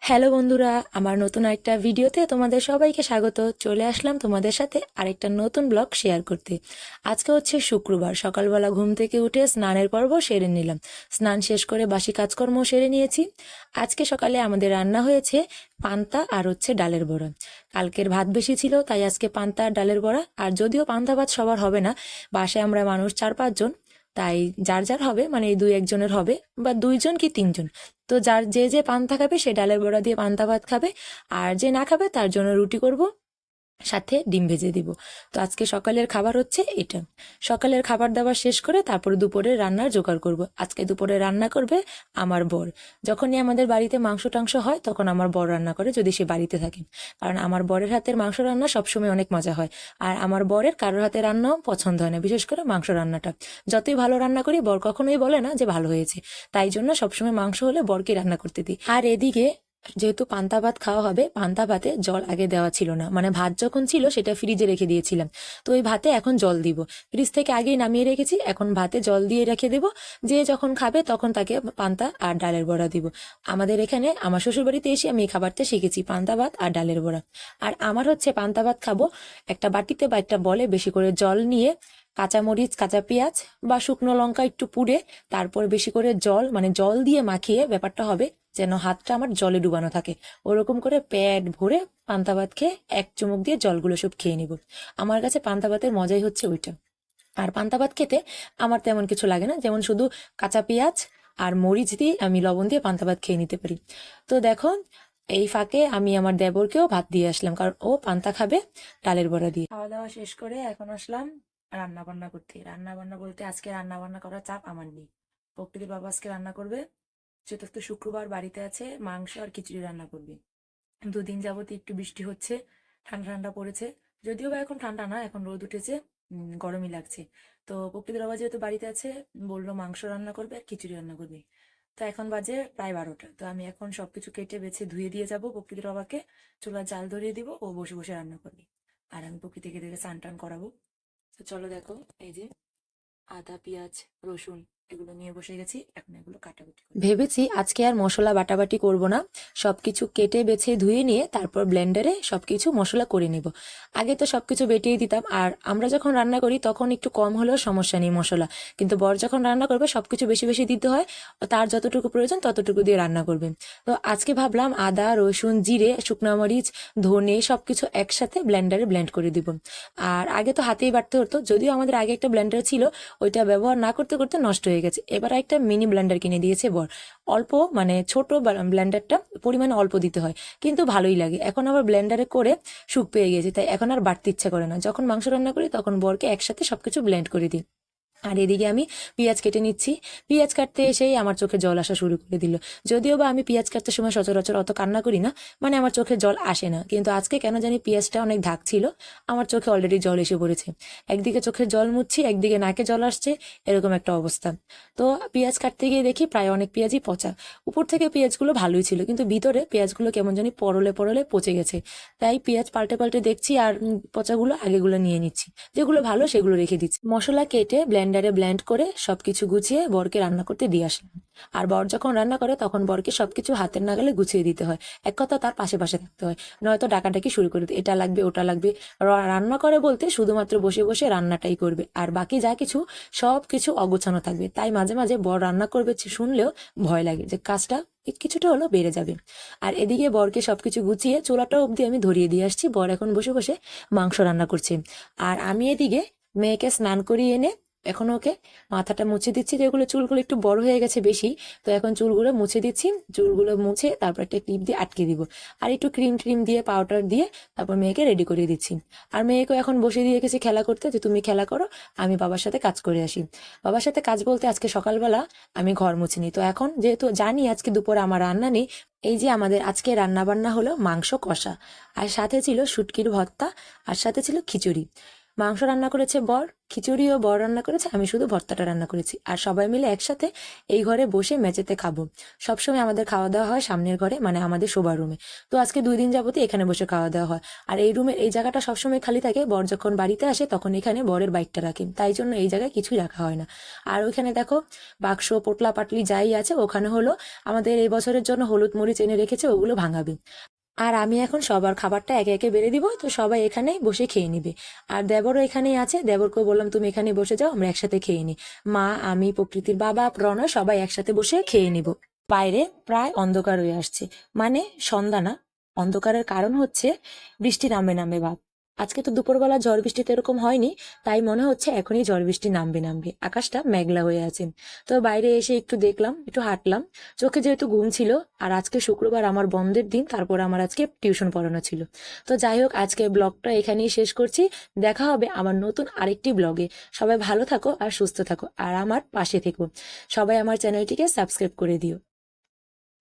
Hello বন্ধুরা, আমার নতুন একটা ভিডিওতে তোমাদের সবাইকে স্বাগত। চলে আসলাম তোমাদের সাথে আরেকটা নতুন ব্লগ শেয়ার করতে। আজকে হচ্ছে শুক্রবার, সকালবেলা ঘুম থেকে উঠে স্নানের পর্ব সেরে নিলাম। স্নান শেষ করে বাসি কাজকর্ম সেরে নিয়েছি। আজকে সকালে আমাদের রান্না হয়েছে পান্তা আর হচ্ছে ডালের বড়া। কালকের ভাত বেশি ছিল, তাই আজকে পান্তা আর ডালের বড়া। আর যদিও পান্তা ভাত সবার হবে না, বাসায় আমরা মানুষ 4-5 জন, তাই যার যার হবে, মানে এই 2-1 জনের হবে, বা 2 জন কি 3 জন। তো যার যে যে পান্তা খাবে সে ডালের বড়া দিয়ে পান্তা ভাত খাবে, আর যে না খাবে তার জন্য রুটি করব, সাথে ডিম ভেজে দিব। তো আজকে সকালের খাবার হচ্ছে এটা। সকালের খাবার দাবার শেষ করে তারপরে দুপুরের রান্নার জোগাড় করব। আজকে দুপুরে রান্না করবে আমার বর। যখনই আমাদের বাড়িতে মাংস টাংস হয় তখন আমার বর রান্না করে, যদি সে বাড়িতে থাকে। কারণ আমার বরের হাতের মাংস রান্না সবসময় অনেক মজা হয়। আর আমার বরের কারোর হাতে রান্নাও পছন্দ হয় না, বিশেষ করে মাংস রান্নাটা। যতই ভালো রান্না করি বর কখনোই বলে না যে ভালো হয়েছে। তাই জন্য সবসময় মাংস হলে বরকে রান্না করতে দিই। আর এদিকে যেহেতু পান্তা ভাত খাওয়া হবে, পান্তা ভাতে জল আগে দেওয়া ছিল না, মানে ভাত যখন ছিল সেটা ফ্রিজে রেখে দিয়েছিলাম। তো ওই ভাতে এখন জল দিব, ফ্রিজ থেকে আগেই নামিয়ে রেখেছি, এখন ভাতে জল দিয়ে রেখে দেব। যে যখন খাবে তখন তাকে পান্তা আর ডালের বড়া দিব। আমাদের এখানে আমার শ্বশুর বাড়িতে এসে আমি এই খাবারটা শিখেছি, পান্তা ভাত আর ডালের বড়া। আর আমার হচ্ছে পান্তা ভাত খাবো একটা বাটিতে বা একটা বলে বেশি করে জল নিয়ে, কাঁচামরিচ, কাঁচা পেঁয়াজ বা শুকনো লঙ্কা একটু পুড়ে, তারপর বেশি করে জল, মানে জল দিয়ে মাখিয়ে, ব্যাপারটা হবে যেন হাতটা আমার জলে ডুবানো থাকে, ওরকম করে পেট ভরে পান্তা ভাত খেয়ে এক চুমুক দিয়ে জলগুলো সব খেয়ে নিব। আমার কাছে পান্তা ভাতের মজাই হচ্ছে ওইটা। আর পান্তা ভাত খেতে আমার তেমন কিছু লাগে না, যেমন শুধু কাঁচা পেঁয়াজ আর মরিচ দিয়ে আমি লবণ দিয়ে পান্তা ভাত খেয়ে নিতে পারি। তো দেখো, এই ফাঁকে আমি আমার দেবরকেও ভাত দিয়ে আসলাম, কারণ ও পান্তা খাবে ডালের বড়া দিয়ে। খাওয়া দাওয়া শেষ করে এখন আসলাম রান্না বান্না করতে। রান্না বান্না বলতে আজকে রান্না বান্না করার চাপ আমার নেই। প্রকৃতির বাবা আজকে রান্না করবে, চতুর্থ শুক্রবার বাড়িতে আছে, মাংস আর খিচুড়ি রান্না করবে। 2 দিন যাবত একটু বৃষ্টি হচ্ছে, ঠান্ডা ঠান্ডা পড়েছে। যদিও বা এখন ঠান্ডা না, এখন রোদ উঠেছে, গরমই লাগছে। তো প্রকৃতির বাবা যেহেতু বাড়িতে আছে, বললো মাংস রান্না করবে আর খিচুড়ি রান্না করবে। তো এখন বাজে প্রায় 12টা। তো আমি এখন সবকিছু কেটে বেছে ধুয়ে দিয়ে যাব প্রকৃতির বাবাকে, চুলার জাল ধরিয়ে দিব, ও বসে বসে রান্না করবে। আর আমি প্রকৃতিকে দেখে স্নান টান করাবো। তো চলো দেখো, এই যে আদা, পেঁয়াজ, রসুন এগুলো নিয়ে বসে গেছি, এখন এগুলো কাটাকুটি ভেবেছি আজকে আর মশলা বাটাবাটি করব না, সবকিছু কেটে বেছে ধুয়ে নিয়ে তারপর ব্লেন্ডারে সবকিছু মশলা করে নেব। আগে তো সবকিছু বেটেই দিতাম, আর আমরা যখন রান্না করি তখন একটু কম হলেও সমস্যা নেই মশলা, কিন্তু বর যখন রান্না করবে সবকিছু বেশি বেশি দিতে হয়, তার যতটুকু প্রয়োজন ততটুকু দিয়ে রান্না করবে। তো আজকে ভাবলাম আদা, রসুন, জিরে, শুকনো মরিচ, ধনে সবকিছু একসাথে ব্লেন্ডারে ব্লেন্ড করে দিব। আর আগে তো হাতেই বাটতে হতো, যদিও আমাদের আগে একটা ব্লেন্ডার ছিল, ওইটা ব্যবহার না করতে করতে নষ্ট হয়ে গেছে। এবার একটা মিনি ব্লেন্ডার কিনে দিয়েছে বর। অল্প, মানে ছোট ব্লেন্ডারটা পরিমাণে অল্প দিতে হয়, কিন্তু ভালোই লাগে। এখন আবার ব্লেন্ডারে করে সুখ পেয়ে গেছে, তাই এখন আর বাড়তে ইচ্ছা করে না। যখন মাংস রান্না করি তখন বরকে একসাথে সবকিছু ব্লেন্ড করে দিই। আর এদিকে আমি পেঁয়াজ কেটে নিচ্ছি। পেঁয়াজ কাটতে এসেই আমার চোখে জল আসা শুরু করে দিল। যদিও বা আমি পেঁয়াজ কাটতে সময় সচরাচর অত কান্না করি না, মানে আমার চোখে জল আসে না, কিন্তু আজকে কেন জানি পেঁয়াজটা অনেক ধাক ছিল, আমার চোখে অলরেডি জল এসে পড়েছে। একদিকে চোখে জল মুছছি, একদিকে নাকে জল আসছে, এরকম একটা অবস্থা। তো পেঁয়াজ কাটতে গিয়ে দেখি প্রায় অনেক পেঁয়াজই পচা। উপর থেকে পেঁয়াজগুলো ভালোই ছিল, কিন্তু ভিতরে পেঁয়াজগুলো কেমন জানি পরলে পরলে পচে গেছে। তাই পেঁয়াজ পাল্টে পাল্টে দেখছি, আর পচাগুলো আগেগুলো নিয়ে নিচ্ছি, যেগুলো ভালো সেগুলো রেখে দিচ্ছি। মশলা কেটে ব্লেন্ডারে ব্লেন্ড করে সবকিছু গুছিয়ে বরকে রান্না করতে দিয়ে আসলাম। আর বর যখন রান্না করে তখন বরকে সবকিছু হাতের নাগালে গুছিয়ে দিতে হয়, এক কথা তার পাশে পাশে থাকতে হয়, নয়তো ডাকাডাকি শুরু করে এটা লাগবে ওটা লাগবে। রান্না করে বলতে শুধুমাত্র বসে বসে রান্নাটাই করবে, আর বাকি যা কিছু সব কিছু অগোছানো থাকবে। তাই মাঝে মাঝে বর রান্না করবে শুনলেও ভয় লাগে যে কাজটা কিছুটা হলো বেড়ে যাবে। আর এদিকে বরকে সবকিছু গুছিয়ে চুলাটা অবধি আমি ধরিয়ে দিয়ে আসছি, বর এখন বসে বসে মাংস রান্না করছে। আর আমি এদিকে মেয়েকে স্নান করিয়ে এনে এখন ওকে মাথাটা মুছে দিচ্ছি, যেগুলো চুলগুলো একটু বড় হয়ে গেছে বেশি, তো এখন চুলগুলো মুছে দিচ্ছি। চুলগুলো মুছে তারপর একটা ক্লিপ দিয়ে আটকে দিব, আর একটু ক্রিম ট্রিম দিয়ে পাউডার দিয়ে তারপর মেয়েকে রেডি করে দিচ্ছি। আর মেয়েকে এখন বসে দিয়ে গেছি খেলা করতে, যে তুমি খেলা করো, আমি বাবার সাথে কাজ করে আসি। বাবার সাথে কাজ বলতে আজকে সকালবেলা আমি ঘর মুছিনি, তো এখন যেহেতু জানি আজকে দুপুরে আমার রান্না নেই, এই যে আমাদের আজকে রান্না বান্না হলো মাংস কষা, আর সাথে ছিল শুটকির ভর্তা, আর সাথে ছিল খিচুড়ি। মাংস রান্না করেছে বর, খিচুড়িও বর রান্না করেছে, আমি শুধু ভর্তাটা রান্না করেছি। আর সবাই মিলে একসাথে এই ঘরে বসে মেঝেতে খাবো। সবসময় আমাদের খাওয়া দাওয়া হয় সামনের ঘরে, মানে আমাদের শোবার রুমে। তো আজকে 2 দিন যাবতই এখানে বসে খাওয়া দাওয়া হয়। আর এই রুমের এই জায়গাটা সবসময় খালি থাকে, বর যখন বাড়িতে আসে তখন এখানে বরের বাইকটা রাখেন, তাই জন্য এই জায়গায় কিছুই রাখা হয় না। আর ওইখানে দেখো বাক্স পোটলা পাটলি যাই আছে, ওখানে হলো আমাদের এই বছরের জন্য হলুদ মরিচ এনে রেখেছে, ওগুলো ভাঙাবে। আর আমি এখন সবার খাবারটা একে একে বেড়ে দিব, তো সবাই এখানেই বসে খেয়ে নিবে। আর দেবরও এখানেই আছে, দেবরকেও বললাম তুমি এখানে বসে যাও, আমরা একসাথে খেয়ে নিই। মা, আমি, প্রকৃতির বাবা, প্রণয় সবাই একসাথে বসে খেয়ে নিব। বাইরে প্রায় অন্ধকার হয়ে আসছে, মানে সন্ধ্যা না, অন্ধকারের কারণ হচ্ছে বৃষ্টি নামবে নামবে ভাব। আজকে তো দুপুরবেলা ঝড় বৃষ্টি তো এরকম হয়নি, তাই মনে হচ্ছে এখনই ঝড় বৃষ্টি নামবে নামবে, আকাশটা মেঘলা হয়ে আছে। তো বাইরে এসে একটু দেখলাম, একটু হাঁটলাম, চোখে যেহেতু ঘুম ছিল, আর আজকে শুক্রবার আমার বন্ধের দিন, তারপর আমার আজকে টিউশন পড়ানো ছিল। তো যাই হোক, আজকে ব্লগটা এখানেই শেষ করছি। দেখা হবে আমার নতুন আরেকটি ব্লগে। সবাই ভালো থাকো আর সুস্থ থাকো, আর আমার পাশে থেকো। সবাই আমার চ্যানেলটিকে সাবস্ক্রাইব করে দিও।